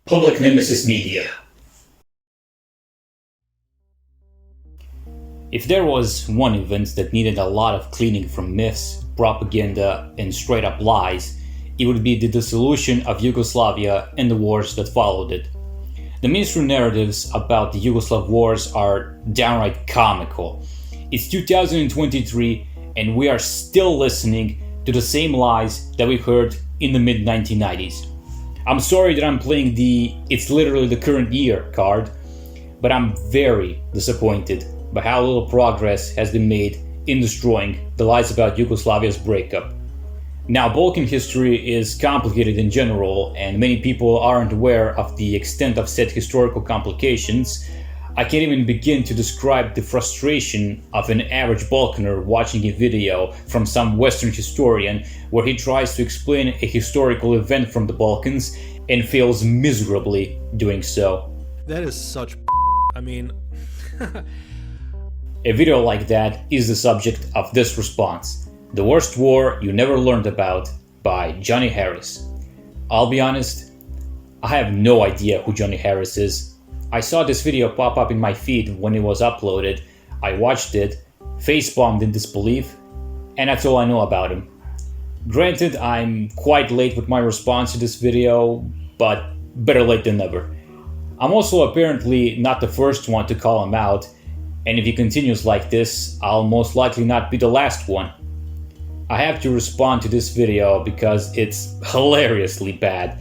Public Nemesis Media. If there was one event that needed a lot of cleaning from myths, propaganda, and straight-up lies, it would be the dissolution of Yugoslavia and the wars that followed it. The mainstream narratives about the Yugoslav Wars are downright comical. It's 2023 and we are still listening to the same lies that we heard in the mid-1990s. I'm sorry that I'm playing the "it's literally the current year" card, but I'm very disappointed by how little progress has been made in destroying the lies about Yugoslavia's breakup. Now, Balkan history is complicated in general, and many people aren't aware of the extent of said historical complications. I can't even begin to describe the frustration of an average Balkaner watching a video from some Western historian where he tries to explain a historical event from the Balkans and fails miserably doing so. That is such I mean... A video like that is the subject of this response, "The Worst War You Never Learned About" by Johnny Harris. I'll be honest, I have no idea who Johnny Harris is. I saw this video pop up in my feed when it was uploaded. I watched it, facepalmed in disbelief, and that's all I know about him. Granted, I'm quite late with my response to this video, but better late than never. I'm also apparently not the first one to call him out, and if he continues like this, I'll most likely not be the last one. I have to respond to this video because it's hilariously bad.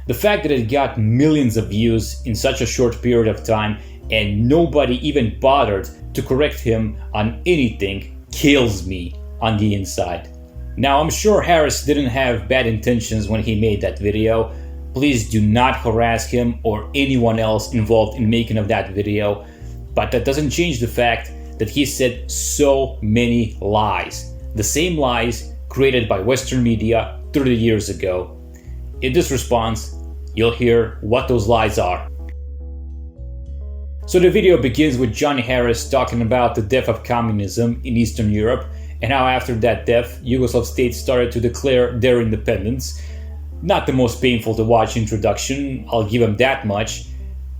The fact that it got millions of views in such a short period of time and nobody even bothered to correct him on anything kills me on the inside. Now, I'm sure Harris didn't have bad intentions when he made that video. Please do not harass him or anyone else involved in making of that video. But that doesn't change the fact that he said so many lies. The same lies created by Western media 30 years ago. In this response, you'll hear what those lies are. So the video begins with Johnny Harris talking about the death of communism in Eastern Europe and how after that death, Yugoslav states started to declare their independence. Not the most painful to watch introduction, I'll give him that much.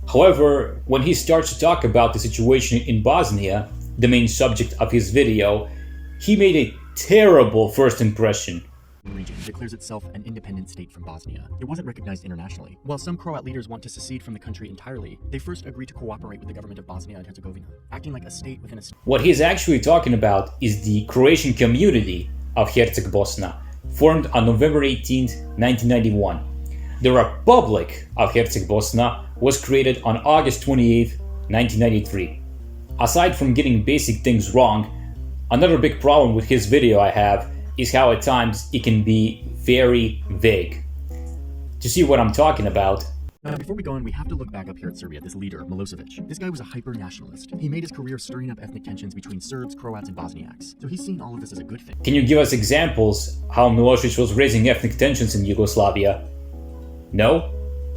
However, when he starts to talk about the situation in Bosnia, the main subject of his video, he made a terrible first impression. Region declares itself an independent state from Bosnia. It wasn't recognized internationally. While some Croat leaders want to secede from the country entirely, they first agreed to cooperate with the government of Bosnia and Herzegovina, acting like a state within a state. What he's actually talking about is the Croatian community of Herceg-Bosna, formed on November 18, 1991. The Republic of Herceg-Bosna was created on August 28, 1993. Aside from getting basic things wrong, another big problem with his video I have is how at times it can be very vague. To see what I'm talking about, before we go on, we have to look back up here at Serbia, this leader, Milosevic. This guy was a hyper-nationalist. He made his career stirring up ethnic tensions between Serbs, Croats, and Bosniaks. So he's seen all of this as a good thing. Can you give us examples how Milosevic was raising ethnic tensions in Yugoslavia? No?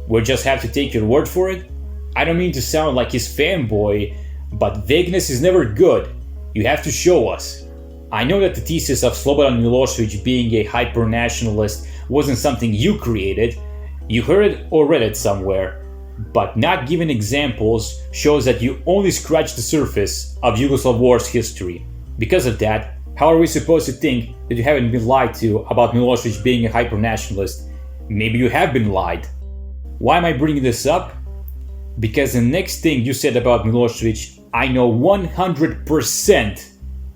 We'll just have to take your word for it? I don't mean to sound like his fanboy, but vagueness is never good. You have to show us. I know that the thesis of Slobodan Milosevic being a hyper-nationalist wasn't something you created. You heard it or read it somewhere. But not giving examples shows that you only scratched the surface of Yugoslav Wars history. Because of that, how are we supposed to think that you haven't been lied to about Milosevic being a hyper-nationalist? Maybe you have been lied. Why am I bringing this up? Because the next thing you said about Milosevic, I know 100%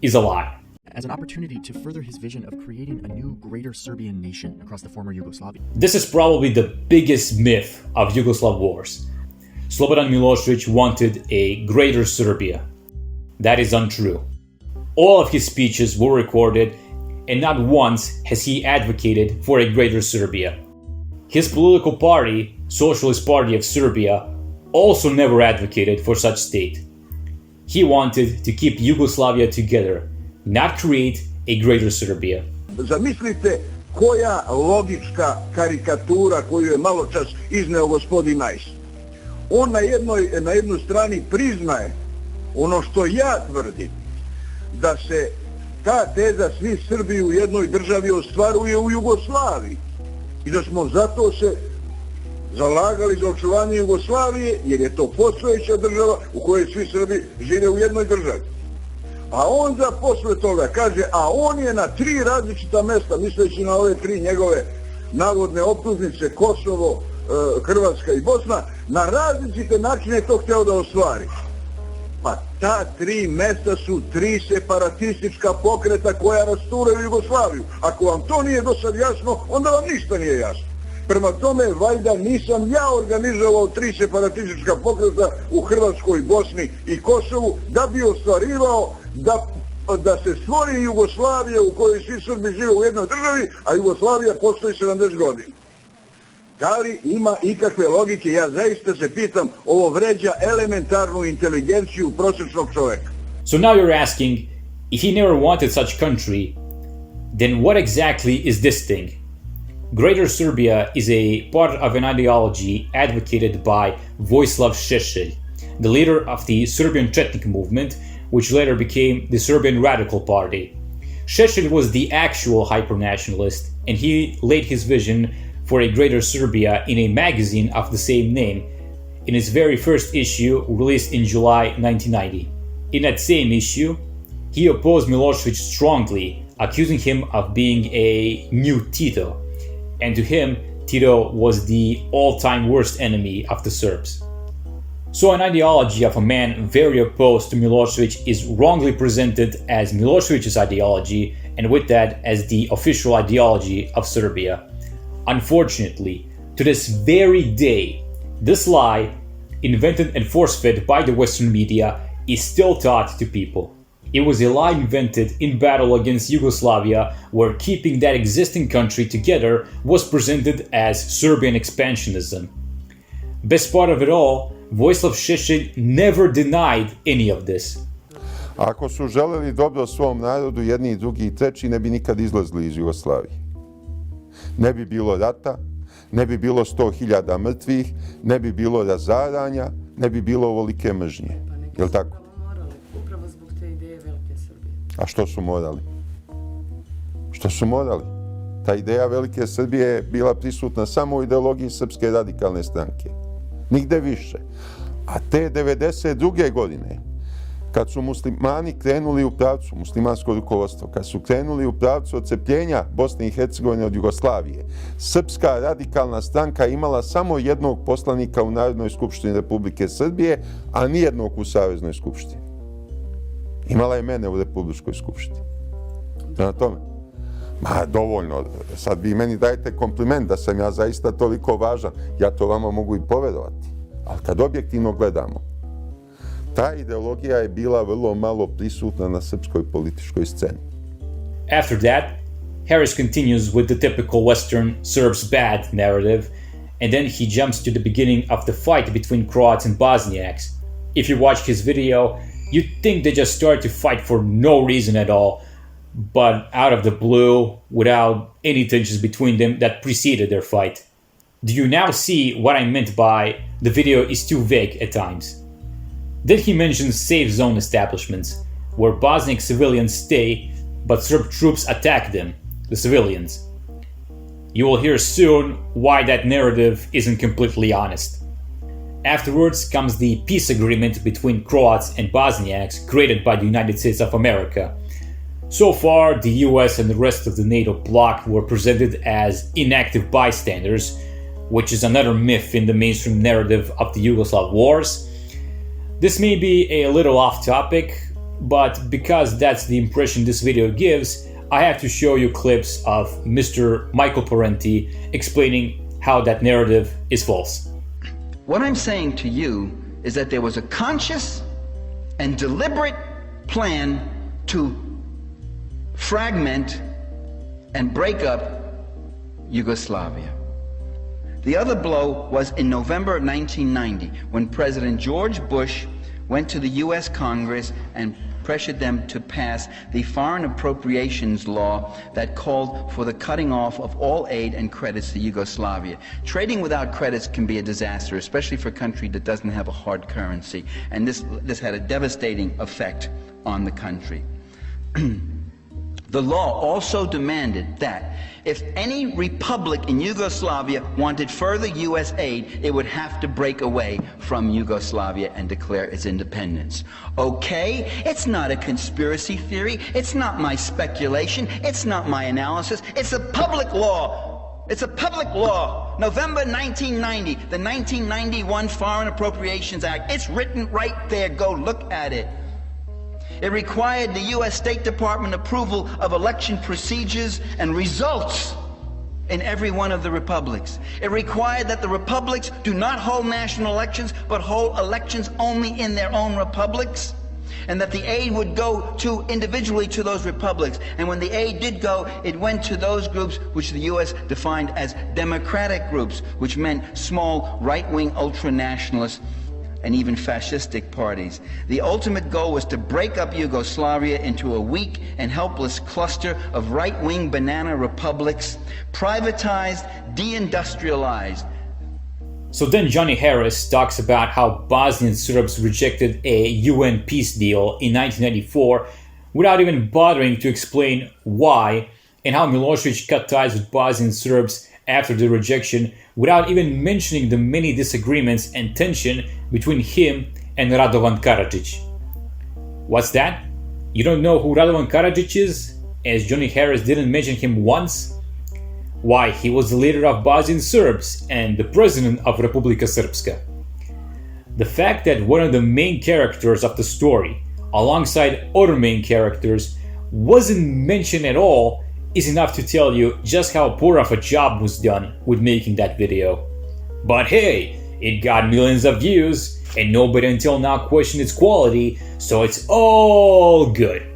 is a lie. As an opportunity to further his vision of creating a new greater Serbian nation across the former Yugoslavia. This is probably the biggest myth of Yugoslav Wars. Slobodan Milosevic wanted a greater Serbia. That is untrue. All of his speeches were recorded, and not once has he advocated for a greater Serbia. His political party, Socialist Party of Serbia, also never advocated for such state. He wanted to keep Yugoslavia together, not create a greater Serbia. Zamislite koja logička karikatura koju je malo čas izneo gospodin Najs. On na jednoj strani priznaje ono što ja tvrdim, da se ta teza svi Srbi u jednoj državi ostvaruje u Jugoslaviji i da smo zato se zalagali za očuvanje Jugoslavije, jer je to postojeća država u kojoj svi Srbi žive u jednoj državi. A onda posle toga kaže, a on je na 3 različita mesta, misleći na ove 3 njegove navodne optužnice, Kosovo, Hrvatska i Bosna, na različite načine to hteo da ostvari. Pa ta 3 mesta su 3 separatistička pokreta koja rasturaju Jugoslaviju. Ako vam to nije do sad jasno, onda vam ništa nije jasno. Prema tome, valjda nisam ja organizovao 3 separatistička pokreta u Hrvatskoj, Bosni i Kosovu da bi ostvarivao da se stvori Jugoslavija u kojoj svi Srbi žive u jednoj državi, a Jugoslavija postoji 70 godina. Da li ima ikakve logike? Ja zaista se pitam, ovo vređa elementarnu inteligenciju prosječnog čoveka. So now you're asking, if he never wanted such country, then what exactly is this thing? Greater Serbia is a part of an ideology advocated by Vojislav Šešelj, the leader of the Serbian Chetnik movement, which later became the Serbian Radical Party. Šešelj was the actual hypernationalist, and he laid his vision for a Greater Serbia in a magazine of the same name, in its very first issue released in July 1990. In that same issue, he opposed Milosevic strongly, accusing him of being a new Tito, and to him, Tito was the all-time worst enemy of the Serbs. So an ideology of a man very opposed to Milosevic is wrongly presented as Milosevic's ideology, and with that as the official ideology of Serbia. Unfortunately, to this very day, this lie, invented and force-fed by the Western media, is still taught to people. It was a lie invented in battle against Yugoslavia, where keeping that existing country together was presented as Serbian expansionism. Best part of it all, Vojislav Šešelj never denied any of this. Ako su želeli dobro svom narodu, jedni i drugi i treći, ne bi nikad izlazili iz Jugoslavije. Ne bi bilo rata, ne bi bilo 100.000 mrtvih, ne bi bilo razaranja, ne bi bilo ovolike mržnje. Je li tako? Upravo zbog te ideje Velike Srbije. A što su morali? Što su morali? Ta ideja Velike Srbije je bila prisutna samo u ideologiji Srpske radikalne stranke. Nigde više. A te 92. godine, kad su muslimani krenuli u pravcu, muslimansko rukovodstvo, kad su krenuli u pravcu odcepljenja Bosne i Hercegovine od Jugoslavije, Srpska radikalna stranka imala samo jednog poslanika u Narodnoj skupštini Republike Srbije, a nijednog u Saveznoj skupštini. Imala je mene u Republičkoj skupštini. Prema tome, dovoljno. Sad vi meni dajete kompliment da sam ja zaista toliko važan. Ja to vama mogu i poverovati. Ali kad objektivno gledamo, ta ideologija je bila vrlo malo prisutna na srpskoj političkoj sceni. After that, Harris continues with the typical Western Serbs bad narrative, and then he jumps to the beginning of the fight between Croats and Bosniaks. If you watch his video, you'd think they just started to fight for no reason at all, but out of the blue, without any tensions between them that preceded their fight. Do you now see what I meant by the video is too vague at times? Then he mentions safe zone establishments, where Bosniak civilians stay, but Serb troops attack them, the civilians. You will hear soon why that narrative isn't completely honest. Afterwards comes the peace agreement between Croats and Bosniaks created by the United States of America. So far, the US and the rest of the NATO bloc were presented as inactive bystanders, which is another myth in the mainstream narrative of the Yugoslav Wars. This may be a little off topic, but because that's the impression this video gives, I have to show you clips of Mr. Michael Parenti explaining how that narrative is false. What I'm saying to you is that there was a conscious and deliberate plan to fragment and break up Yugoslavia. The other blow was in November 1990, when President George Bush went to the U.S. Congress and pressured them to pass the foreign appropriations law that called for the cutting off of all aid and credits to Yugoslavia. Trading without credits can be a disaster, especially for a country that doesn't have a hard currency, and this had a devastating effect on the country. The law also demanded that if any republic in Yugoslavia wanted further U.S. aid, it would have to break away from Yugoslavia and declare its independence. Okay? It's not a conspiracy theory. It's not my speculation. It's not my analysis. It's a public law. It's a public law. November 1990, the 1991 Foreign Appropriations Act. It's written right there. Go look at it. It required the U.S. State Department approval of election procedures and results in every one of the republics. It required that the republics do not hold national elections, but hold elections only in their own republics, and that the aid would go to individually to those republics. And when the aid did go, it went to those groups which the U.S. defined as democratic groups, which meant small right-wing ultra-nationalists and even fascistic parties. The ultimate goal was to break up Yugoslavia into a weak and helpless cluster of right-wing banana republics, privatized, deindustrialized. So then Johnny Harris talks about how Bosnian Serbs rejected a UN peace deal in 1994 without even bothering to explain why, and how Milosevic cut ties with Bosnian Serbs after the rejection without even mentioning the many disagreements and tension between him and Radovan Karadzic. What's that? You don't know who Radovan Karadzic is, as Johnny Harris didn't mention him once? Why, he was the leader of Bosnian Serbs and the president of Republika Srpska. The fact that one of the main characters of the story, alongside other main characters, wasn't mentioned at all is enough to tell you just how poor of a job was done with making that video. But hey, it got millions of views, and nobody until now questioned its quality, so it's all good.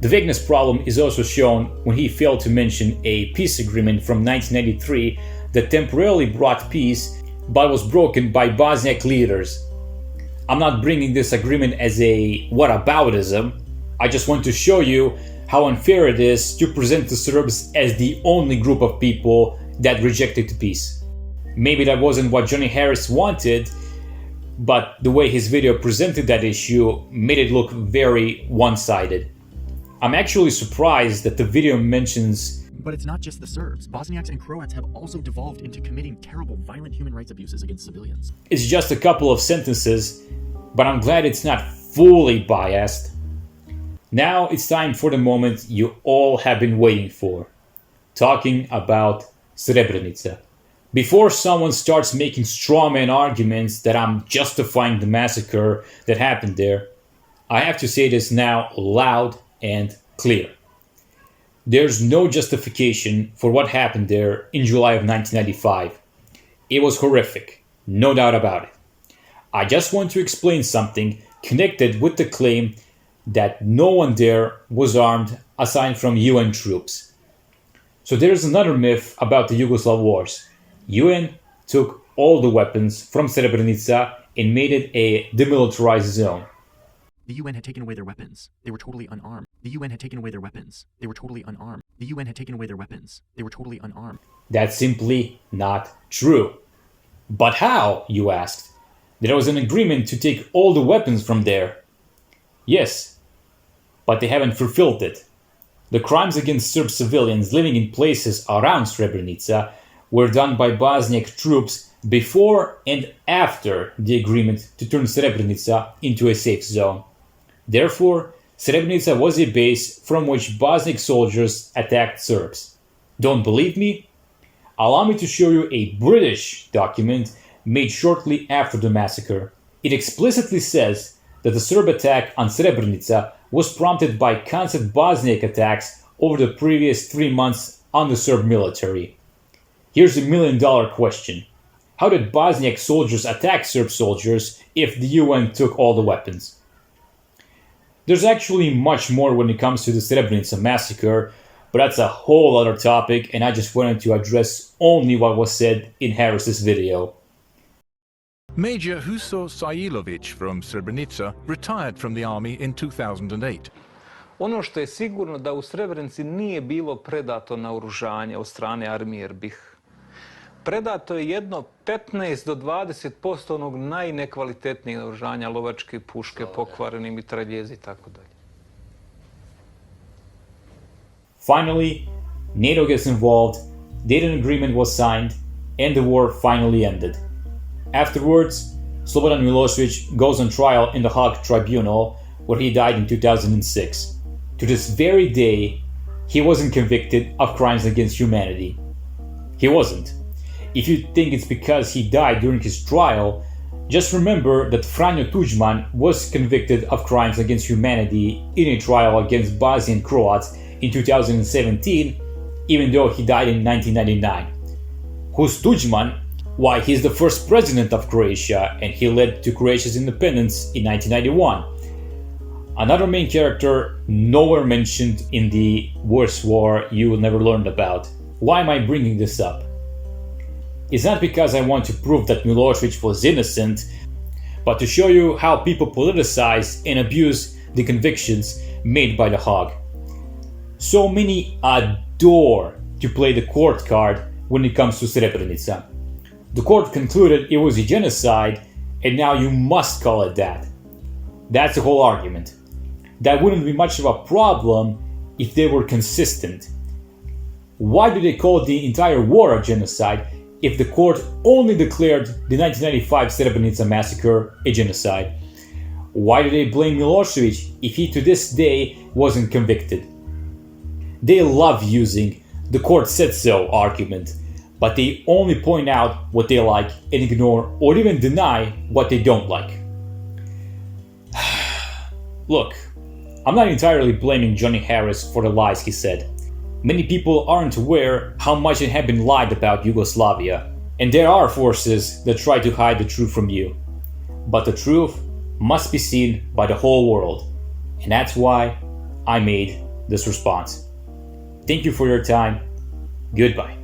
The vagueness problem is also shown when he failed to mention a peace agreement from 1993 that temporarily brought peace but was broken by Bosniak leaders. I'm not bringing this agreement as a whataboutism, I just want to show you how unfair it is to present the Serbs as the only group of people that rejected the peace. Maybe that wasn't what Johnny Harris wanted, but the way his video presented that issue made it look very one-sided. I'm actually surprised that the video mentions... But it's not just the Serbs. Bosniaks and Croats have also devolved into committing terrible, violent human rights abuses against civilians. It's just a couple of sentences, but I'm glad it's not fully biased. Now it's time for the moment you all have been waiting for. Talking about Srebrenica. Before someone starts making strawman arguments that I'm justifying the massacre that happened there, I have to say this now loud and clear. There's no justification for what happened there in July of 1995. It was horrific, no doubt about it. I just want to explain something connected with the claim that no one there was armed aside from UN troops. So there's another myth about the Yugoslav Wars. UN took all the weapons from Srebrenica and made it a demilitarized zone. The UN had taken away their weapons. They were totally unarmed. The UN had taken away their weapons. They were totally unarmed. The UN had taken away their weapons. They were totally unarmed. That's simply not true. But how, you asked? There was an agreement to take all the weapons from there. Yes, but they haven't fulfilled it. The crimes against Serb civilians living in places around Srebrenica were done by Bosniak troops before and after the agreement to turn Srebrenica into a safe zone. Therefore, Srebrenica was a base from which Bosniak soldiers attacked Serbs. Don't believe me? Allow me to show you a British document made shortly after the massacre. It explicitly says that the Serb attack on Srebrenica was prompted by constant Bosniak attacks over the previous 3 months on the Serb military. Here's $1 million question. How did Bosniak soldiers attack Serb soldiers if the UN took all the weapons? There's actually much more when it comes to the Srebrenica massacre, but that's a whole other topic, and I just wanted to address only what was said in Harris's video. Major Huso Sajlović from Srebrenica retired from the army in 2008. Ono što je sigurno da u Srebrenici nije bilo predato naoružanje od strane armije BiH. Predato je jedno 15 do 20% onog najnekvalitetnijeg naoružanja, lovačke puške, pokvareni mitraljezi i tako dalje. Finally, NATO gets involved, Dayton Agreement was signed, and the war finally ended. Afterwards, Slobodan Milosevic goes on trial in the Hague Tribunal, where he died in 2006. To this very day, he wasn't convicted of crimes against humanity. He wasn't. If you think it's because he died during his trial, just remember that Franjo Tudjman was convicted of crimes against humanity in a trial against Bosnian Croats in 2017, even though he died in 1999. Who's Tudjman? Why, he's the first president of Croatia, and he led to Croatia's independence in 1991. Another main character nowhere mentioned in the worst war you never learned about. Why am I bringing this up? It's not because I want to prove that Milosevic was innocent, but to show you how people politicize and abuse the convictions made by the Hague. So many adore to play the court card when it comes to Srebrenica. The court concluded it was a genocide, and now you must call it that. That's the whole argument. That wouldn't be much of a problem if they were consistent. Why do they call the entire war a genocide if the court only declared the 1995 Srebrenica massacre a genocide? Why do they blame Milosevic if he to this day wasn't convicted? They love using the court said so argument, but they only point out what they like and ignore or even deny what they don't like. Look, I'm not entirely blaming Johnny Harris for the lies he said. Many people aren't aware how much it had been lied about Yugoslavia, and there are forces that try to hide the truth from you. But the truth must be seen by the whole world, and that's why I made this response. Thank you for your time. Goodbye.